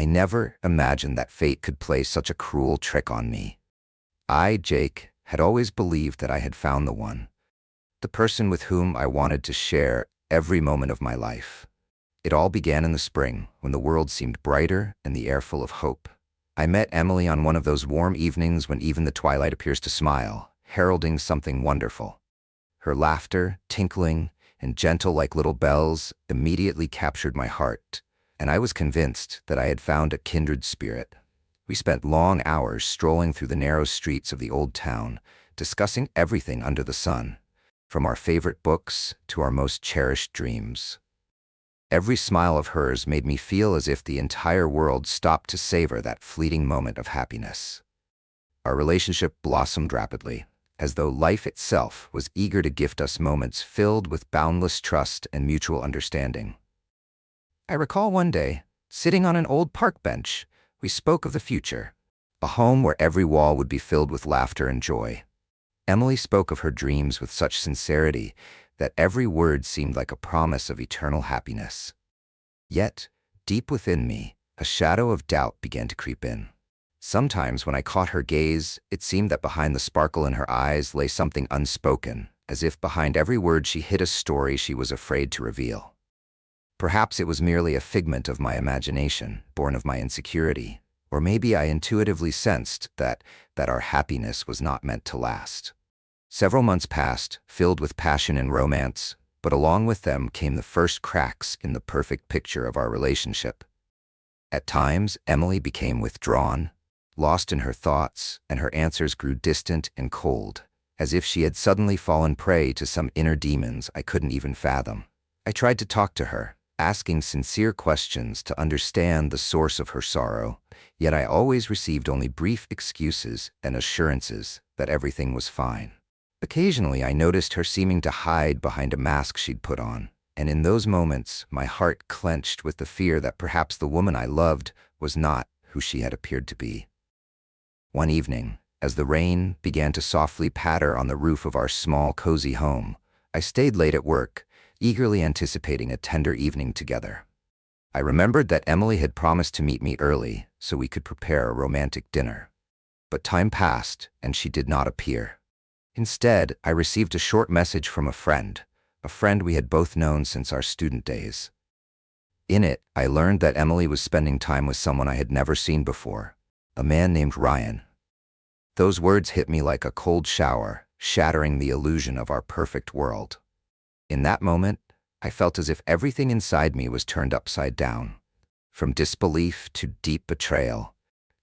I never imagined that fate could play such a cruel trick on me. I, Jake, had always believed that I had found the one, the person with whom I wanted to share every moment of my life. It all began in the spring, when the world seemed brighter and the air full of hope. I met Emily on one of those warm evenings when even the twilight appears to smile, heralding something wonderful. Her laughter, tinkling and gentle like little bells, immediately captured my heart, and I was convinced that I had found a kindred spirit. We spent long hours strolling through the narrow streets of the old town, discussing everything under the sun, from our favorite books to our most cherished dreams. Every smile of hers made me feel as if the entire world stopped to savor that fleeting moment of happiness. Our relationship blossomed rapidly, as though life itself was eager to gift us moments filled with boundless trust and mutual understanding. I recall one day, sitting on an old park bench, we spoke of the future, a home where every wall would be filled with laughter and joy. Emily spoke of her dreams with such sincerity that every word seemed like a promise of eternal happiness. Yet, deep within me, a shadow of doubt began to creep in. Sometimes when I caught her gaze, it seemed that behind the sparkle in her eyes lay something unspoken, as if behind every word she hid a story she was afraid to reveal. Perhaps it was merely a figment of my imagination, born of my insecurity, or maybe I intuitively sensed that our happiness was not meant to last. Several months passed, filled with passion and romance, but along with them came the first cracks in the perfect picture of our relationship. At times, Emily became withdrawn, lost in her thoughts, and her answers grew distant and cold, as if she had suddenly fallen prey to some inner demons I couldn't even fathom. I tried to talk to her, asking sincere questions to understand the source of her sorrow, yet I always received only brief excuses and assurances that everything was fine. Occasionally, I noticed her seeming to hide behind a mask she'd put on, and in those moments, my heart clenched with the fear that perhaps the woman I loved was not who she had appeared to be. One evening, as the rain began to softly patter on the roof of our small, cozy home, I stayed late at work, eagerly anticipating a tender evening together. I remembered that Emily had promised to meet me early so we could prepare a romantic dinner. But time passed, and she did not appear. Instead, I received a short message from a friend we had both known since our student days. In it, I learned that Emily was spending time with someone I had never seen before, a man named Ryan. Those words hit me like a cold shower, shattering the illusion of our perfect world. In that moment, I felt as if everything inside me was turned upside down, from disbelief to deep betrayal,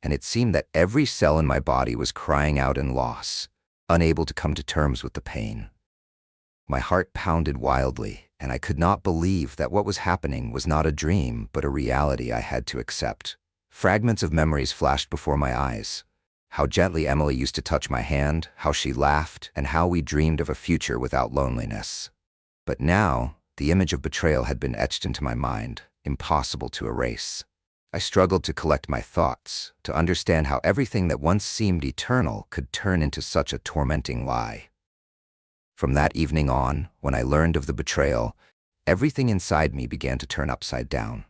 and it seemed that every cell in my body was crying out in loss, unable to come to terms with the pain. My heart pounded wildly, and I could not believe that what was happening was not a dream but a reality I had to accept. Fragments of memories flashed before my eyes. How gently Emily used to touch my hand, how she laughed, and how we dreamed of a future without loneliness. But now, the image of betrayal had been etched into my mind, impossible to erase. I struggled to collect my thoughts, to understand how everything that once seemed eternal could turn into such a tormenting lie. From that evening on, when I learned of the betrayal, everything inside me began to turn upside down.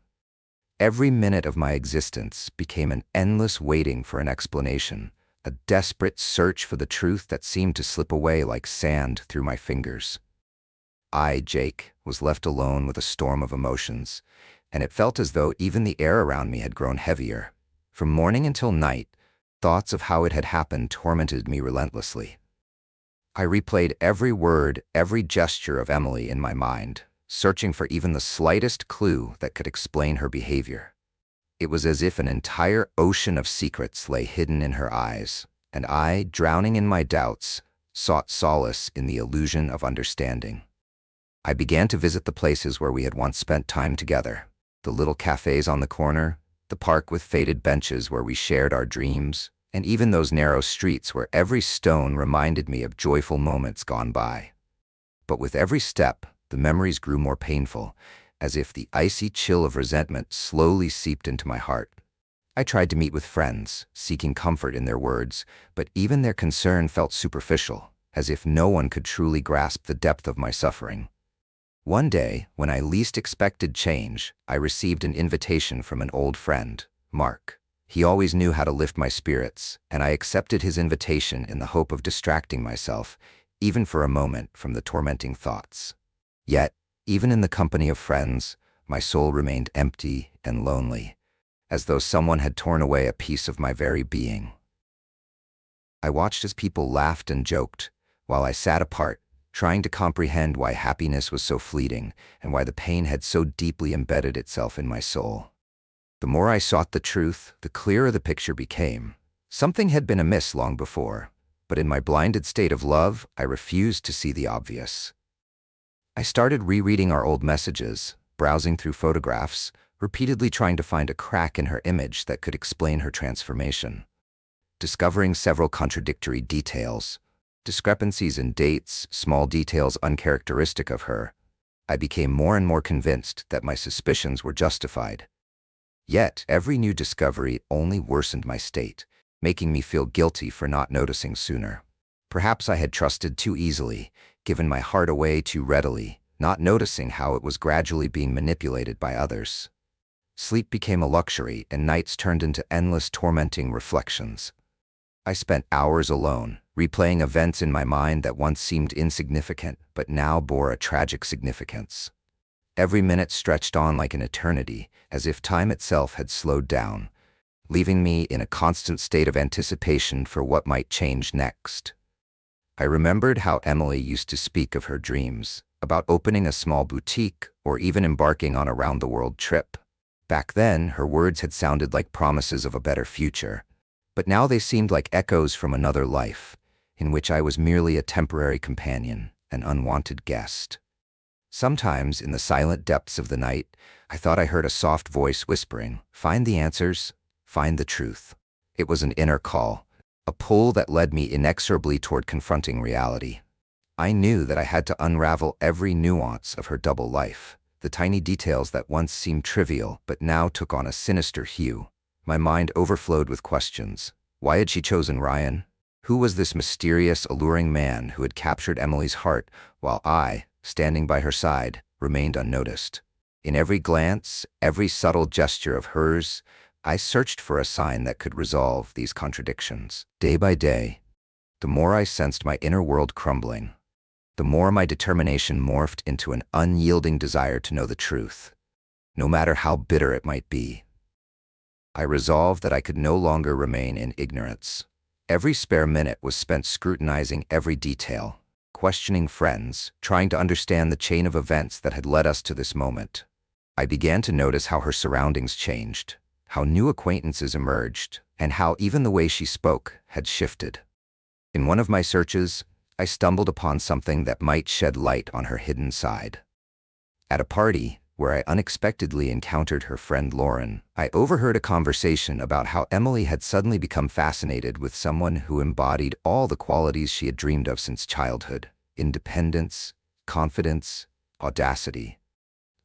Every minute of my existence became an endless waiting for an explanation, a desperate search for the truth that seemed to slip away like sand through my fingers. I, Jake, was left alone with a storm of emotions, and it felt as though even the air around me had grown heavier. From morning until night, thoughts of how it had happened tormented me relentlessly. I replayed every word, every gesture of Emily in my mind, searching for even the slightest clue that could explain her behavior. It was as if an entire ocean of secrets lay hidden in her eyes, and I, drowning in my doubts, sought solace in the illusion of understanding. I began to visit the places where we had once spent time together, the little cafes on the corner, the park with faded benches where we shared our dreams, and even those narrow streets where every stone reminded me of joyful moments gone by. But with every step, the memories grew more painful, as if the icy chill of resentment slowly seeped into my heart. I tried to meet with friends, seeking comfort in their words, but even their concern felt superficial, as if no one could truly grasp the depth of my suffering. One day, when I least expected change, I received an invitation from an old friend, Mark. He always knew how to lift my spirits, and I accepted his invitation in the hope of distracting myself, even for a moment, from the tormenting thoughts. Yet, even in the company of friends, my soul remained empty and lonely, as though someone had torn away a piece of my very being. I watched as people laughed and joked, while I sat apart, trying to comprehend why happiness was so fleeting and why the pain had so deeply embedded itself in my soul. The more I sought the truth, the clearer the picture became. Something had been amiss long before, but in my blinded state of love, I refused to see the obvious. I started rereading our old messages, browsing through photographs, repeatedly trying to find a crack in her image that could explain her transformation. Discovering several contradictory details, discrepancies in dates, small details uncharacteristic of her, I became more and more convinced that my suspicions were justified. Yet, every new discovery only worsened my state, making me feel guilty for not noticing sooner. Perhaps I had trusted too easily, given my heart away too readily, not noticing how it was gradually being manipulated by others. Sleep became a luxury, and nights turned into endless, tormenting reflections. I spent hours alone, replaying events in my mind that once seemed insignificant but now bore a tragic significance. Every minute stretched on like an eternity, as if time itself had slowed down, leaving me in a constant state of anticipation for what might change next. I remembered how Emily used to speak of her dreams, about opening a small boutique or even embarking on a round-the-world trip. Back then, her words had sounded like promises of a better future, but now they seemed like echoes from another life, in which I was merely a temporary companion, an unwanted guest. Sometimes, in the silent depths of the night, I thought I heard a soft voice whispering, "Find the answers, find the truth." It was an inner call, a pull that led me inexorably toward confronting reality. I knew that I had to unravel every nuance of her double life, the tiny details that once seemed trivial but now took on a sinister hue. My mind overflowed with questions. Why had she chosen Ryan? Who was this mysterious, alluring man who had captured Emily's heart, while I, standing by her side, remained unnoticed? In every glance, every subtle gesture of hers, I searched for a sign that could resolve these contradictions. Day by day, the more I sensed my inner world crumbling, the more my determination morphed into an unyielding desire to know the truth, no matter how bitter it might be. I resolved that I could no longer remain in ignorance. Every spare minute was spent scrutinizing every detail, questioning friends, trying to understand the chain of events that had led us to this moment. I began to notice how her surroundings changed, how new acquaintances emerged, and how even the way she spoke had shifted. In one of my searches, I stumbled upon something that might shed light on her hidden side. At a party, where I unexpectedly encountered her friend Lauren, I overheard a conversation about how Emily had suddenly become fascinated with someone who embodied all the qualities she had dreamed of since childhood: independence, confidence, audacity.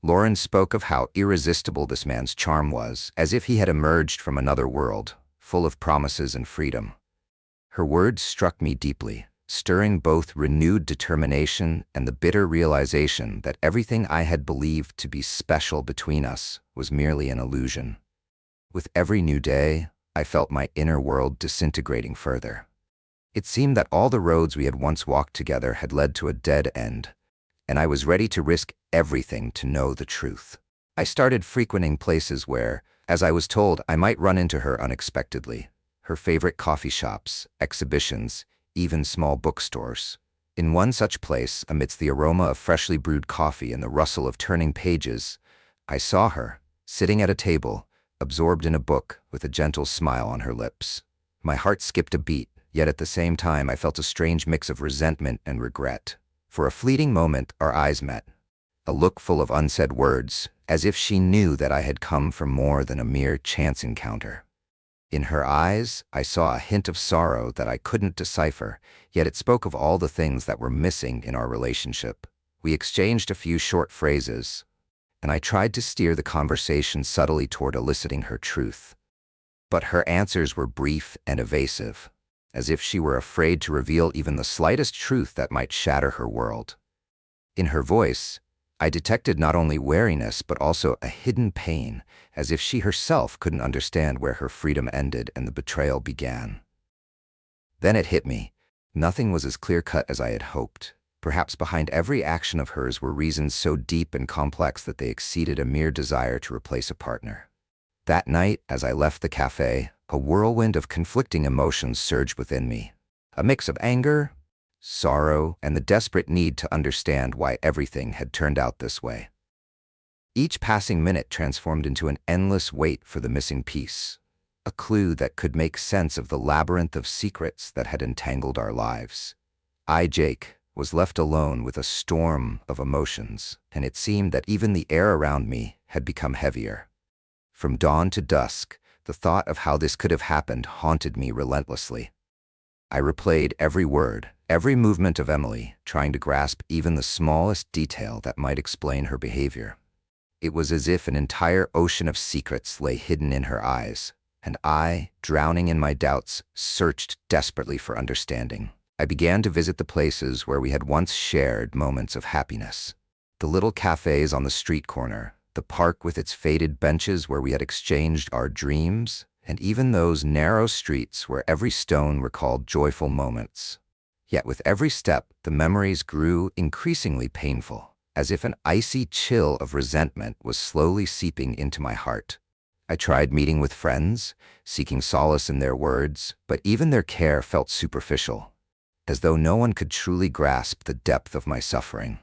Lauren spoke of how irresistible this man's charm was, as if he had emerged from another world, full of promises and freedom. Her words struck me deeply, stirring both renewed determination and the bitter realization that everything I had believed to be special between us was merely an illusion. With every new day, I felt my inner world disintegrating further. It seemed that all the roads we had once walked together had led to a dead end, and I was ready to risk everything to know the truth. I started frequenting places where, as I was told, I might run into her unexpectedly: her favorite coffee shops, exhibitions, even small bookstores. In one such place, amidst the aroma of freshly brewed coffee and the rustle of turning pages, I saw her, sitting at a table, absorbed in a book, with a gentle smile on her lips. My heart skipped a beat, yet at the same time I felt a strange mix of resentment and regret. For a fleeting moment, our eyes met, a look full of unsaid words, as if she knew that I had come for more than a mere chance encounter. In her eyes, I saw a hint of sorrow that I couldn't decipher, yet it spoke of all the things that were missing in our relationship. We exchanged a few short phrases, and I tried to steer the conversation subtly toward eliciting her truth. But her answers were brief and evasive, as if she were afraid to reveal even the slightest truth that might shatter her world. In her voice, I detected not only wariness but also a hidden pain, as if she herself couldn't understand where her freedom ended and the betrayal began. Then it hit me. Nothing was as clear-cut as I had hoped. Perhaps behind every action of hers were reasons so deep and complex that they exceeded a mere desire to replace a partner. That night, as I left the cafe, a whirlwind of conflicting emotions surged within me. A mix of anger, sorrow, and the desperate need to understand why everything had turned out this way. Each passing minute transformed into an endless wait for the missing piece, a clue that could make sense of the labyrinth of secrets that had entangled our lives. I, Jake, was left alone with a storm of emotions, and it seemed that even the air around me had become heavier. From dawn to dusk, the thought of how this could have happened haunted me relentlessly. I replayed every word, every movement of Emily, trying to grasp even the smallest detail that might explain her behavior. It was as if an entire ocean of secrets lay hidden in her eyes, and I, drowning in my doubts, searched desperately for understanding. I began to visit the places where we had once shared moments of happiness. The little cafes on the street corner, the park with its faded benches where we had exchanged our dreams, and even those narrow streets where every stone recalled joyful moments. Yet with every step, the memories grew increasingly painful, as if an icy chill of resentment was slowly seeping into my heart. I tried meeting with friends, seeking solace in their words, but even their care felt superficial, as though no one could truly grasp the depth of my suffering.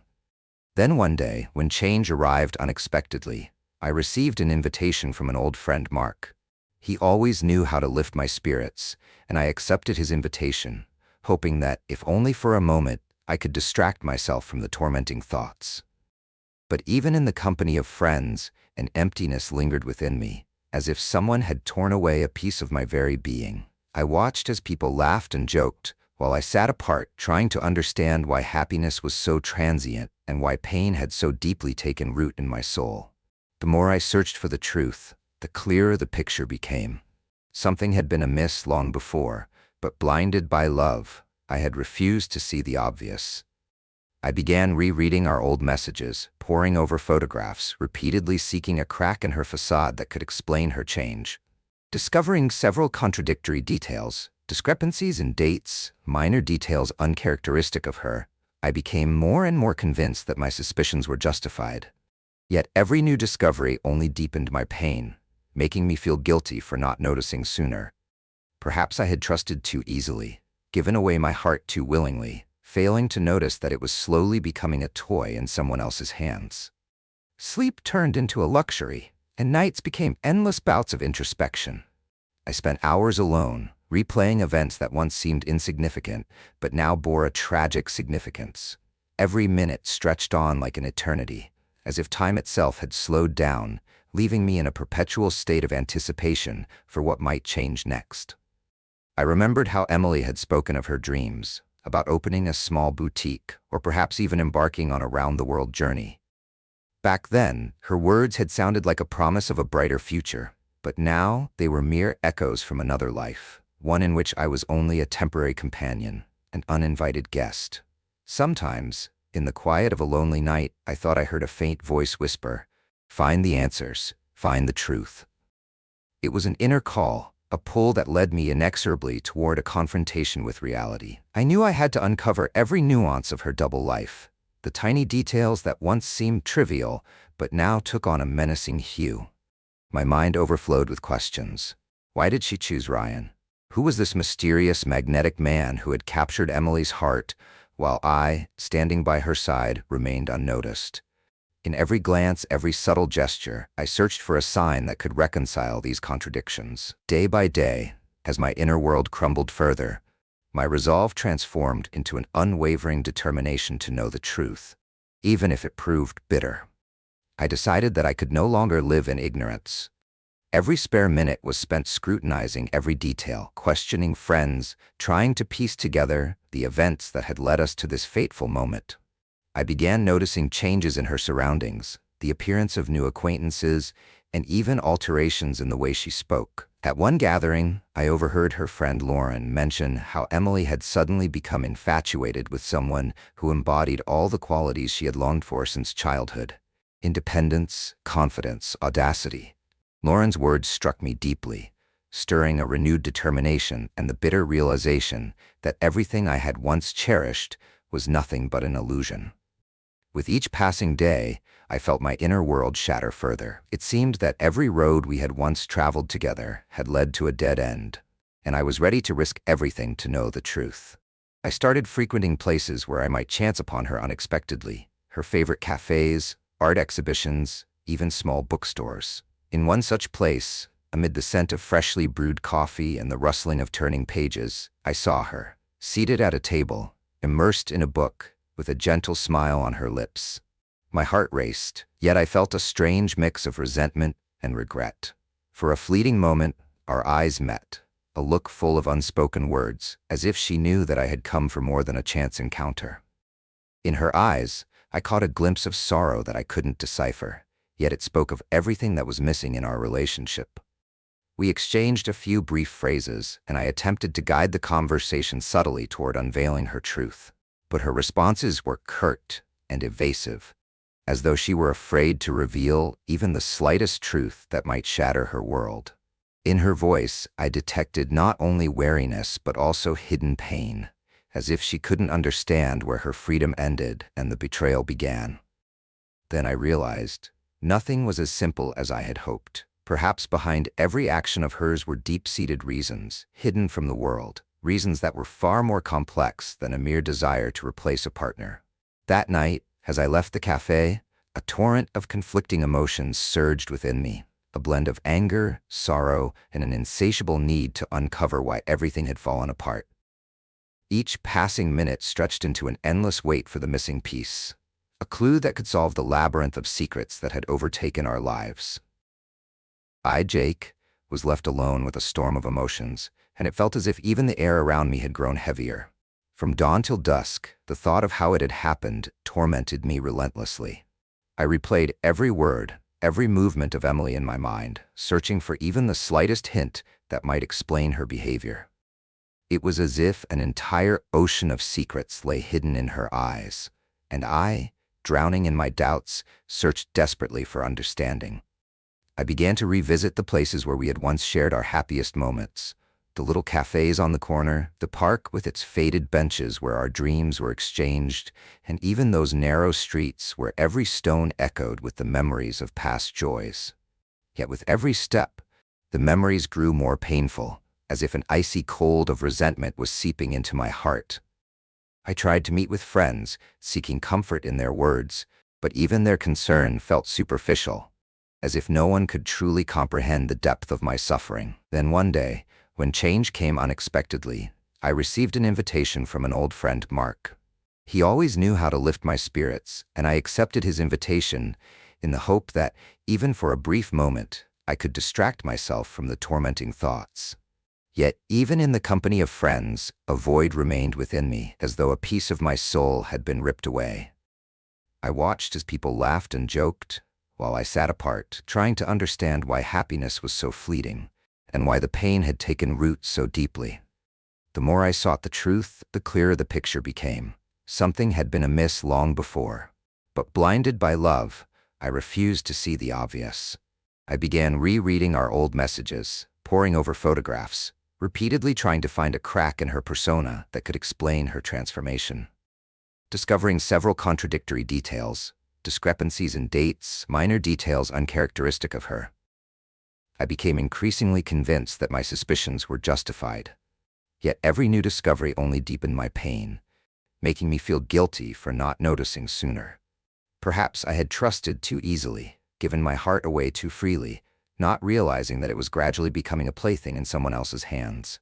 Then one day, when change arrived unexpectedly, I received an invitation from an old friend, Mark. He always knew how to lift my spirits, and I accepted his invitation, hoping that, if only for a moment, I could distract myself from the tormenting thoughts. But even in the company of friends, an emptiness lingered within me, as if someone had torn away a piece of my very being. I watched as people laughed and joked, while I sat apart trying to understand why happiness was so transient and why pain had so deeply taken root in my soul. The more I searched for the truth, the clearer the picture became. Something had been amiss long before, but blinded by love, I had refused to see the obvious. I began rereading our old messages, poring over photographs, repeatedly seeking a crack in her facade that could explain her change. Discovering several contradictory details, discrepancies in dates, minor details uncharacteristic of her, I became more and more convinced that my suspicions were justified. Yet every new discovery only deepened my pain, making me feel guilty for not noticing sooner. Perhaps I had trusted too easily, given away my heart too willingly, failing to notice that it was slowly becoming a toy in someone else's hands. Sleep turned into a luxury, and nights became endless bouts of introspection. I spent hours alone, replaying events that once seemed insignificant, but now bore a tragic significance. Every minute stretched on like an eternity, as if time itself had slowed down, leaving me in a perpetual state of anticipation for what might change next. I remembered how Emily had spoken of her dreams, about opening a small boutique, or perhaps even embarking on a round-the-world journey. Back then, her words had sounded like a promise of a brighter future, but now they were mere echoes from another life, one in which I was only a temporary companion, an uninvited guest. Sometimes, in the quiet of a lonely night, I thought I heard a faint voice whisper, "Find the answers, find the truth." It was an inner call, a pull that led me inexorably toward a confrontation with reality. I knew I had to uncover every nuance of her double life, the tiny details that once seemed trivial but now took on a menacing hue. My mind overflowed with questions. Why did she choose Ryan? Who was this mysterious, magnetic man who had captured Emily's heart, while I, standing by her side, remained unnoticed? In every glance, every subtle gesture, I searched for a sign that could reconcile these contradictions. Day by day, as my inner world crumbled further, my resolve transformed into an unwavering determination to know the truth, even if it proved bitter. I decided that I could no longer live in ignorance. Every spare minute was spent scrutinizing every detail, questioning friends, trying to piece together the events that had led us to this fateful moment. I began noticing changes in her surroundings, the appearance of new acquaintances, and even alterations in the way she spoke. At one gathering, I overheard her friend Lauren mention how Emily had suddenly become infatuated with someone who embodied all the qualities she had longed for since childhood: independence, confidence, audacity. Lauren's words struck me deeply, stirring a renewed determination and the bitter realization that everything I had once cherished was nothing but an illusion. With each passing day, I felt my inner world shatter further. It seemed that every road we had once traveled together had led to a dead end, and I was ready to risk everything to know the truth. I started frequenting places where I might chance upon her unexpectedly: her favorite cafes, art exhibitions, even small bookstores. In one such place, amid the scent of freshly brewed coffee and the rustling of turning pages, I saw her, seated at a table, immersed in a book, with a gentle smile on her lips. My heart raced, yet I felt a strange mix of resentment and regret. For a fleeting moment, our eyes met, a look full of unspoken words, as if she knew that I had come for more than a chance encounter. In her eyes, I caught a glimpse of sorrow that I couldn't decipher, yet it spoke of everything that was missing in our relationship. We exchanged a few brief phrases, and I attempted to guide the conversation subtly toward unveiling her truth. But her responses were curt and evasive, as though she were afraid to reveal even the slightest truth that might shatter her world. In her voice, I detected not only wariness but also hidden pain, as if she couldn't understand where her freedom ended and the betrayal began. Then I realized nothing was as simple as I had hoped. Perhaps behind every action of hers were deep-seated reasons, hidden from the world. Reasons that were far more complex than a mere desire to replace a partner. That night, as I left the cafe, a torrent of conflicting emotions surged within me, a blend of anger, sorrow, and an insatiable need to uncover why everything had fallen apart. Each passing minute stretched into an endless wait for the missing piece, a clue that could solve the labyrinth of secrets that had overtaken our lives. I, Jake, was left alone with a storm of emotions, and it felt as if even the air around me had grown heavier. From dawn till dusk, the thought of how it had happened tormented me relentlessly. I replayed every word, every movement of Emily in my mind, searching for even the slightest hint that might explain her behavior. It was as if an entire ocean of secrets lay hidden in her eyes, and I, drowning in my doubts, searched desperately for understanding. I began to revisit the places where we had once shared our happiest moments. The little cafes on the corner, the park with its faded benches where our dreams were exchanged, and even those narrow streets where every stone echoed with the memories of past joys. Yet with every step, the memories grew more painful, as if an icy cold of resentment was seeping into my heart. I tried to meet with friends, seeking comfort in their words, but even their concern felt superficial, as if no one could truly comprehend the depth of my suffering. Then one day, when change came unexpectedly, I received an invitation from an old friend, Mark. He always knew how to lift my spirits, and I accepted his invitation in the hope that, even for a brief moment, I could distract myself from the tormenting thoughts. Yet, even in the company of friends, a void remained within me, as though a piece of my soul had been ripped away. I watched as people laughed and joked, while I sat apart, trying to understand why happiness was so fleeting, and why the pain had taken root so deeply. The more I sought the truth, the clearer the picture became. Something had been amiss long before. But blinded by love, I refused to see the obvious. I began rereading our old messages, poring over photographs, repeatedly trying to find a crack in her persona that could explain her transformation. Discovering several contradictory details, discrepancies in dates, minor details uncharacteristic of her, I became increasingly convinced that my suspicions were justified. Yet every new discovery only deepened my pain, making me feel guilty for not noticing sooner. Perhaps I had trusted too easily, given my heart away too freely, not realizing that it was gradually becoming a plaything in someone else's hands.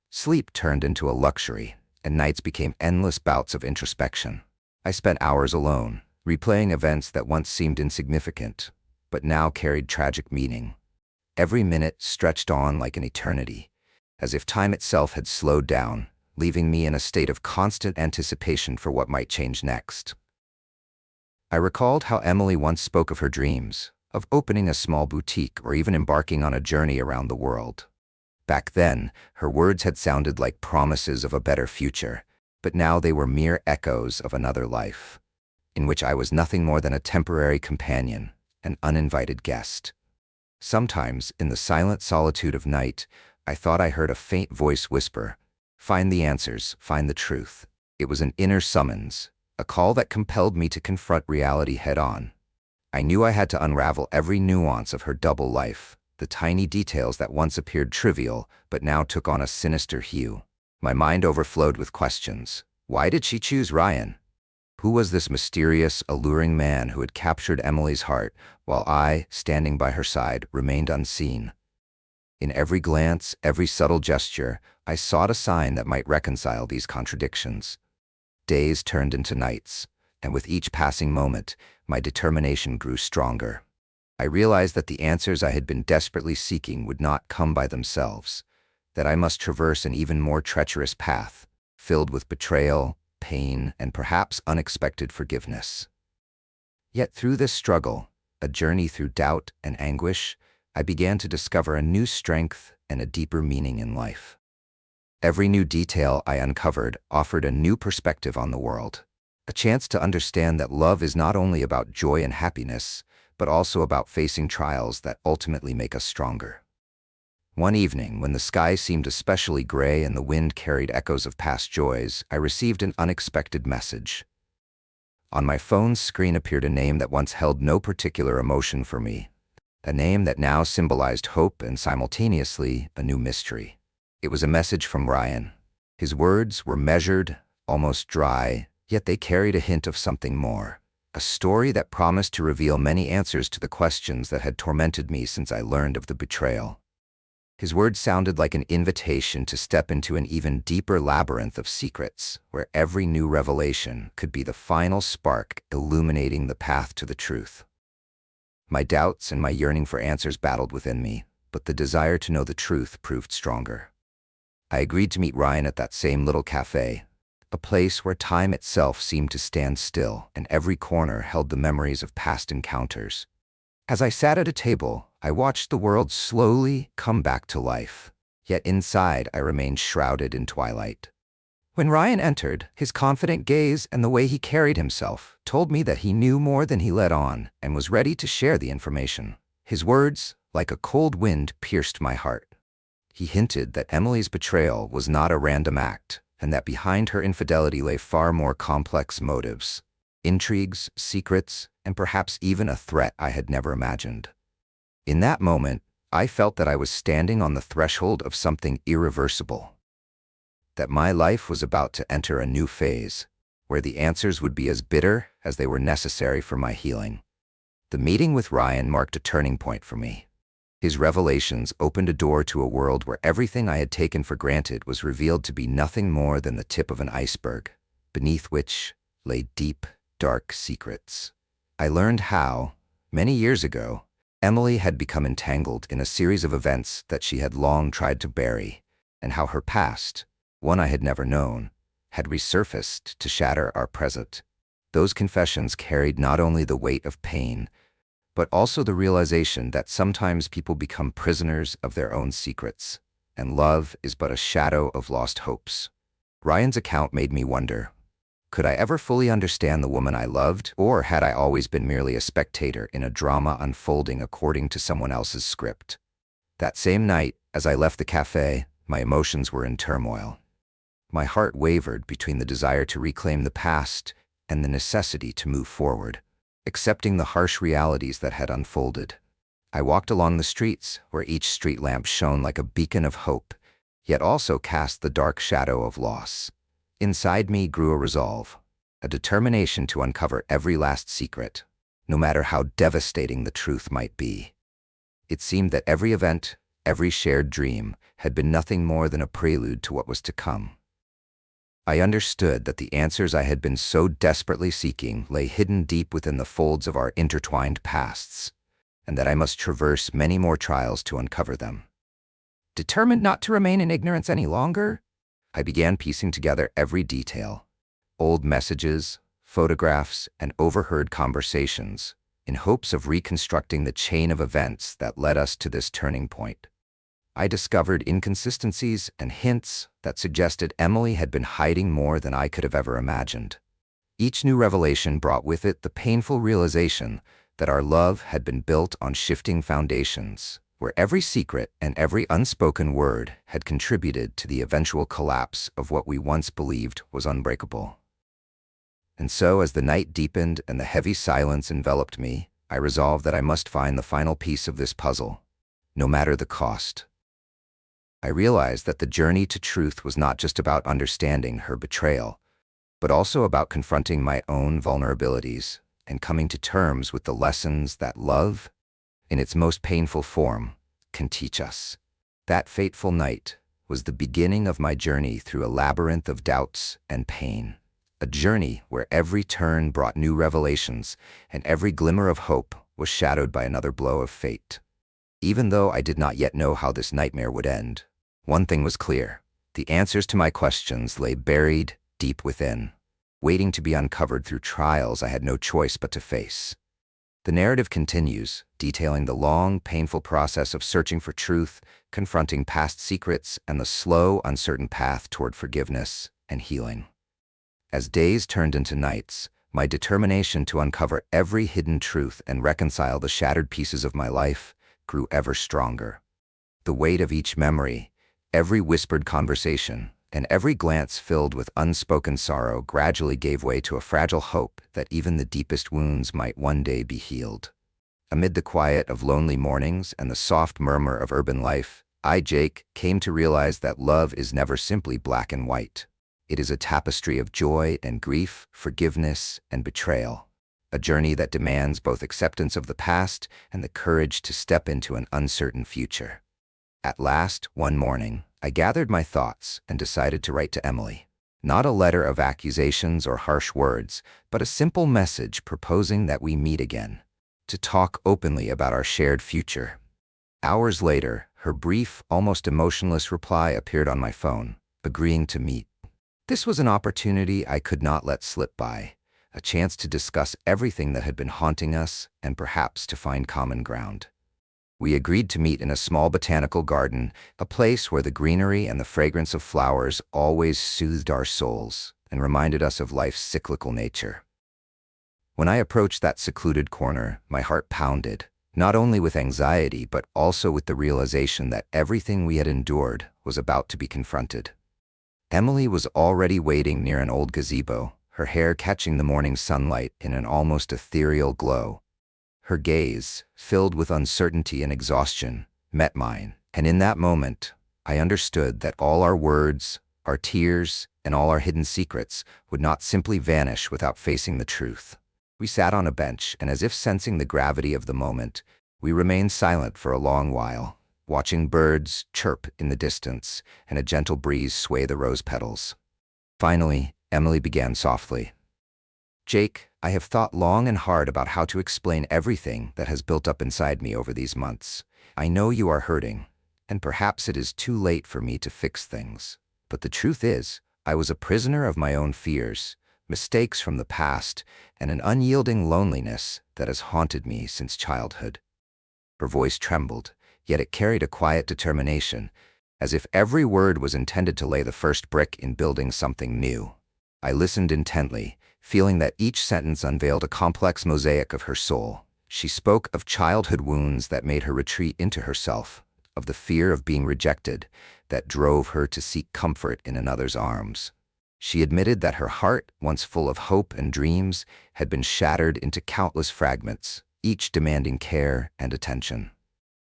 Sleep turned into a luxury, and nights became endless bouts of introspection. I spent hours alone, replaying events that once seemed insignificant, but now carried tragic meaning. Every minute stretched on like an eternity, as if time itself had slowed down, leaving me in a state of constant anticipation for what might change next. I recalled how Emily once spoke of her dreams, of opening a small boutique or even embarking on a journey around the world. Back then, her words had sounded like promises of a better future, but now they were mere echoes of another life, in which I was nothing more than a temporary companion, an uninvited guest. Sometimes, in the silent solitude of night, I thought I heard a faint voice whisper, "Find the answers, find the truth." It was an inner summons, a call that compelled me to confront reality head-on. I knew I had to unravel every nuance of her double life, the tiny details that once appeared trivial but now took on a sinister hue. My mind overflowed with questions. Why did she choose Ryan? Who was this mysterious, alluring man who had captured Emily's heart, while I, standing by her side, remained unseen? In every glance, every subtle gesture, I sought a sign that might reconcile these contradictions. Days turned into nights, and with each passing moment, my determination grew stronger. I realized that the answers I had been desperately seeking would not come by themselves, that I must traverse an even more treacherous path, filled with betrayal, pain, and perhaps unexpected forgiveness. Yet through this struggle, a journey through doubt and anguish, I began to discover a new strength and a deeper meaning in life. Every new detail I uncovered offered a new perspective on the world, a chance to understand that love is not only about joy and happiness, but also about facing trials that ultimately make us stronger. One evening, when the sky seemed especially gray and the wind carried echoes of past joys, I received an unexpected message. On my phone's screen appeared a name that once held no particular emotion for me, a name that now symbolized hope and simultaneously a new mystery. It was a message from Ryan. His words were measured, almost dry, yet they carried a hint of something more, a story that promised to reveal many answers to the questions that had tormented me since I learned of the betrayal. His words sounded like an invitation to step into an even deeper labyrinth of secrets, where every new revelation could be the final spark illuminating the path to the truth. My doubts and my yearning for answers battled within me, but the desire to know the truth proved stronger. I agreed to meet Ryan at that same little cafe, a place where time itself seemed to stand still and every corner held the memories of past encounters. As I sat at a table, I watched the world slowly come back to life, yet inside I remained shrouded in twilight. When Ryan entered, his confident gaze and the way he carried himself told me that he knew more than he let on and was ready to share the information. His words, like a cold wind, pierced my heart. He hinted that Emily's betrayal was not a random act, and that behind her infidelity lay far more complex motives, intrigues, secrets, and perhaps even a threat I had never imagined. In that moment, I felt that I was standing on the threshold of something irreversible, that my life was about to enter a new phase, where the answers would be as bitter as they were necessary for my healing. The meeting with Ryan marked a turning point for me. His revelations opened a door to a world where everything I had taken for granted was revealed to be nothing more than the tip of an iceberg, beneath which lay deep, dark secrets. I learned how, many years ago, Emily had become entangled in a series of events that she had long tried to bury, and how her past, one I had never known, had resurfaced to shatter our present. Those confessions carried not only the weight of pain, but also the realization that sometimes people become prisoners of their own secrets, and love is but a shadow of lost hopes. Ryan's account made me wonder, could I ever fully understand the woman I loved, or had I always been merely a spectator in a drama unfolding according to someone else's script? That same night, as I left the cafe, my emotions were in turmoil. My heart wavered between the desire to reclaim the past and the necessity to move forward, accepting the harsh realities that had unfolded. I walked along the streets, where each street lamp shone like a beacon of hope, yet also cast the dark shadow of loss. Inside me grew a resolve, a determination to uncover every last secret, no matter how devastating the truth might be. It seemed that every event, every shared dream, had been nothing more than a prelude to what was to come. I understood that the answers I had been so desperately seeking lay hidden deep within the folds of our intertwined pasts, and that I must traverse many more trials to uncover them. Determined not to remain in ignorance any longer, I began piecing together every detail, old messages, photographs, and overheard conversations, in hopes of reconstructing the chain of events that led us to this turning point. I discovered inconsistencies and hints that suggested Emily had been hiding more than I could have ever imagined. Each new revelation brought with it the painful realization that our love had been built on shifting foundations, where every secret and every unspoken word had contributed to the eventual collapse of what we once believed was unbreakable. And so, as the night deepened and the heavy silence enveloped me, I resolved that I must find the final piece of this puzzle, no matter the cost. I realized that the journey to truth was not just about understanding her betrayal, but also about confronting my own vulnerabilities and coming to terms with the lessons that love, in its most painful form, can teach us. That fateful night was the beginning of my journey through a labyrinth of doubts and pain, a journey where every turn brought new revelations and every glimmer of hope was shadowed by another blow of fate. Even though I did not yet know how this nightmare would end, one thing was clear: the answers to my questions lay buried deep within, waiting to be uncovered through trials I had no choice but to face. The narrative continues, detailing the long, painful process of searching for truth, confronting past secrets, and the slow, uncertain path toward forgiveness and healing. As days turned into nights, my determination to uncover every hidden truth and reconcile the shattered pieces of my life grew ever stronger. The weight of each memory, every whispered conversation, and every glance filled with unspoken sorrow gradually gave way to a fragile hope that even the deepest wounds might one day be healed. Amid the quiet of lonely mornings and the soft murmur of urban life, I, Jake, came to realize that love is never simply black and white. It is a tapestry of joy and grief, forgiveness and betrayal, a journey that demands both acceptance of the past and the courage to step into an uncertain future. At last, one morning, I gathered my thoughts and decided to write to Emily. Not a letter of accusations or harsh words, but a simple message proposing that we meet again, to talk openly about our shared future. Hours later, her brief, almost emotionless reply appeared on my phone, agreeing to meet. This was an opportunity I could not let slip by, a chance to discuss everything that had been haunting us and perhaps to find common ground. We agreed to meet in a small botanical garden, a place where the greenery and the fragrance of flowers always soothed our souls and reminded us of life's cyclical nature. When I approached that secluded corner, my heart pounded, not only with anxiety but also with the realization that everything we had endured was about to be confronted. Emily was already waiting near an old gazebo, her hair catching the morning sunlight in an almost ethereal glow. Her gaze, filled with uncertainty and exhaustion, met mine, and in that moment, I understood that all our words, our tears, and all our hidden secrets would not simply vanish without facing the truth. We sat on a bench, and as if sensing the gravity of the moment, we remained silent for a long while, watching birds chirp in the distance and a gentle breeze sway the rose petals. Finally, Emily began softly. "Jake, I have thought long and hard about how to explain everything that has built up inside me over these months. I know you are hurting, and perhaps it is too late for me to fix things. But the truth is, I was a prisoner of my own fears, mistakes from the past, and an unyielding loneliness that has haunted me since childhood." Her voice trembled, yet it carried a quiet determination, as if every word was intended to lay the first brick in building something new. I listened intently, feeling that each sentence unveiled a complex mosaic of her soul. She spoke of childhood wounds that made her retreat into herself, of the fear of being rejected that drove her to seek comfort in another's arms. She admitted that her heart, once full of hope and dreams, had been shattered into countless fragments, each demanding care and attention.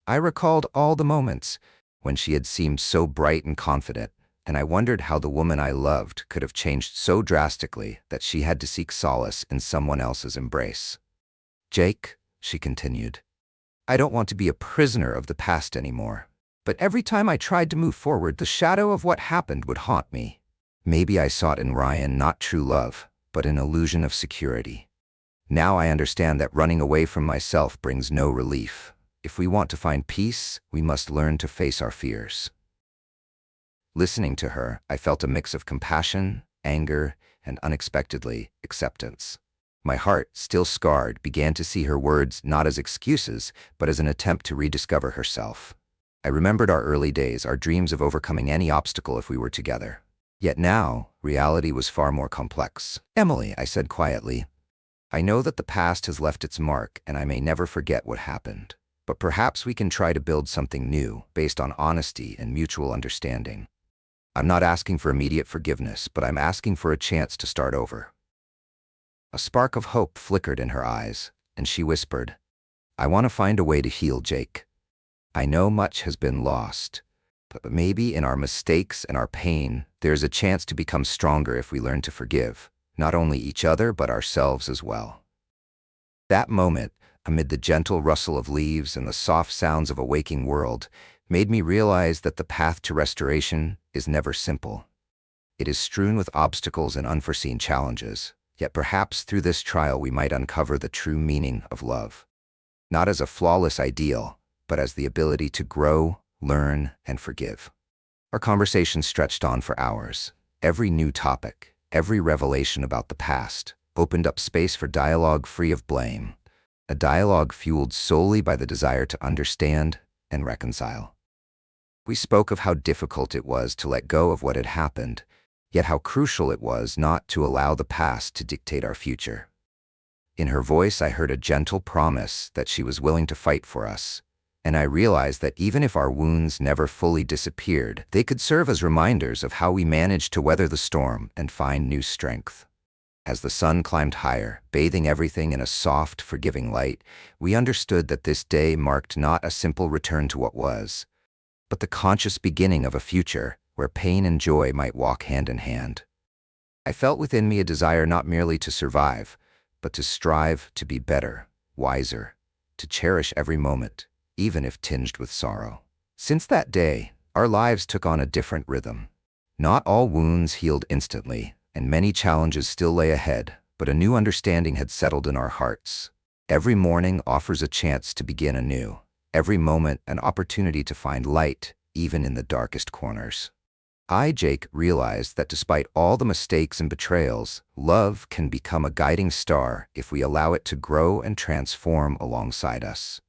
I recalled all the moments when she had seemed so bright and confident, and I wondered how the woman I loved could have changed so drastically that she had to seek solace in someone else's embrace. "Jake," she continued, "I don't want to be a prisoner of the past anymore. But every time I tried to move forward, the shadow of what happened would haunt me. Maybe I sought in Ryan not true love, but an illusion of security. Now I understand that running away from myself brings no relief. If we want to find peace, we must learn to face our fears." Listening to her, I felt a mix of compassion, anger, and unexpectedly, acceptance. My heart, still scarred, began to see her words not as excuses, but as an attempt to rediscover herself. I remembered our early days, our dreams of overcoming any obstacle if we were together. Yet now, reality was far more complex. "Emily," I said quietly, "I know that the past has left its mark and I may never forget what happened. But perhaps we can try to build something new, based on honesty and mutual understanding. I'm not asking for immediate forgiveness, but I'm asking for a chance to start over." A spark of hope flickered in her eyes, and she whispered, "I want to find a way to heal, Jake. I know much has been lost, but maybe in our mistakes and our pain, there's a chance to become stronger if we learn to forgive, not only each other, but ourselves as well." That moment, amid the gentle rustle of leaves and the soft sounds of a waking world, made me realize that the path to restoration is never simple. It is strewn with obstacles and unforeseen challenges, yet perhaps through this trial we might uncover the true meaning of love. Not as a flawless ideal, but as the ability to grow, learn, and forgive. Our conversation stretched on for hours. Every new topic, every revelation about the past, opened up space for dialogue free of blame. A dialogue fueled solely by the desire to understand and reconcile. We spoke of how difficult it was to let go of what had happened, yet how crucial it was not to allow the past to dictate our future. In her voice, I heard a gentle promise that she was willing to fight for us, and I realized that even if our wounds never fully disappeared, they could serve as reminders of how we managed to weather the storm and find new strength. As the sun climbed higher, bathing everything in a soft, forgiving light, we understood that this day marked not a simple return to what was, but the conscious beginning of a future where pain and joy might walk hand in hand. I felt within me a desire not merely to survive, but to strive to be better, wiser, to cherish every moment, even if tinged with sorrow. Since that day, our lives took on a different rhythm. Not all wounds healed instantly, and many challenges still lay ahead, but a new understanding had settled in our hearts. Every morning offers a chance to begin anew, every moment an opportunity to find light, even in the darkest corners. Jake, realized that despite all the mistakes and betrayals, love can become a guiding star if we allow it to grow and transform alongside us.